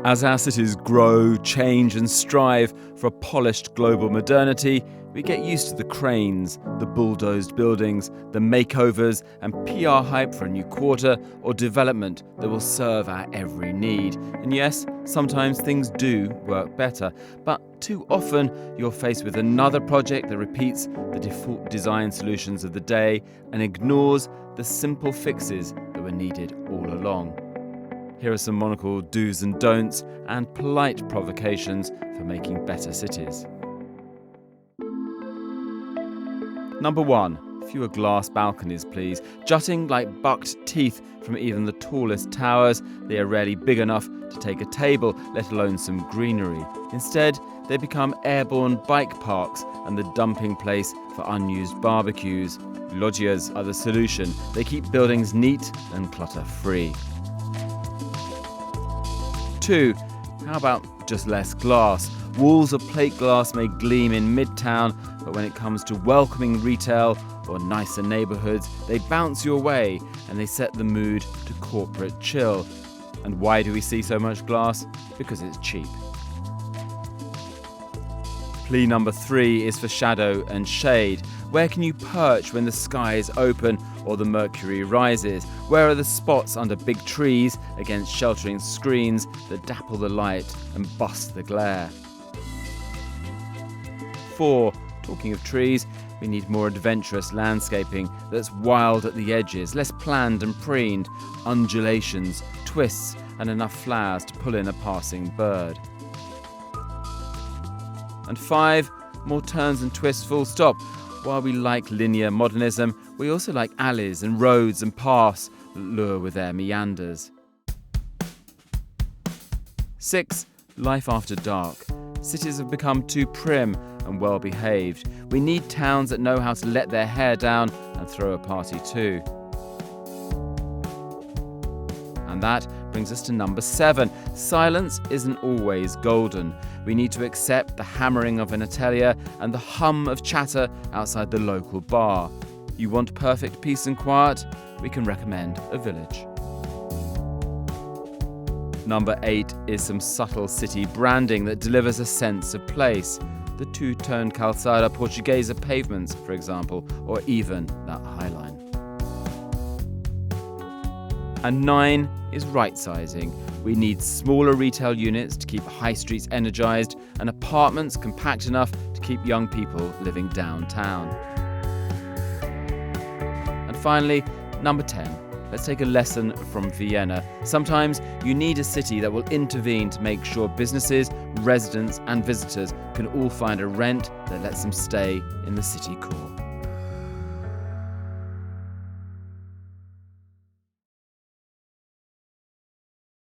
As our cities grow, change and strive for a polished global modernity, we get used to the cranes, the bulldozed buildings, the makeovers and PR hype for a new quarter or development that will serve our every need. And yes, sometimes things do work better, but too often you're faced with another project that repeats the default design solutions of the day and ignores the simple fixes that were needed all along. Here are some Monocle do's and don'ts and polite provocations for making better cities. Number 1. Fewer glass balconies, please. Jutting like bucked teeth from even the tallest towers, they are rarely big enough to take a table, let alone some greenery. Instead, they become airborne bike parks and the dumping place for unused barbecues. Loggias are the solution. They keep buildings neat and clutter-free. 2. How about just less glass? Walls of plate glass may gleam in Midtown, but when it comes to welcoming retail or nicer neighbourhoods, they bounce your way and they set the mood to corporate chill. And why do we see so much glass? Because it's cheap. Plea number 3 is for shadow and shade. Where can you perch when the sky is open or the mercury rises? Where are the spots under big trees against sheltering screens that dapple the light and bust the glare? 4. Talking of trees, we need more adventurous landscaping that's wild at the edges, less planned and preened, undulations, twists, and enough flowers to pull in a passing bird. And 5. More turns and twists, full stop. While we like linear modernism, we also like alleys and roads and paths that lure with their meanders. 6. Life after dark. Cities have become too prim and well-behaved. We need towns that know how to let their hair down and throw a party too. And that brings us to number 7. Silence isn't always golden. We need to accept the hammering of an atelier and the hum of chatter outside the local bar. You want perfect peace and quiet? We can recommend a village. Number 8 is some subtle city branding that delivers a sense of place. The two-tone calçada portuguesa pavements, for example, or even that High Line. And 9 is right-sizing. We need smaller retail units to keep high streets energised and apartments compact enough to keep young people living downtown. And finally, number 10. Let's take a lesson from Vienna. Sometimes you need a city that will intervene to make sure businesses, residents and visitors can all find a rent that lets them stay in the city core.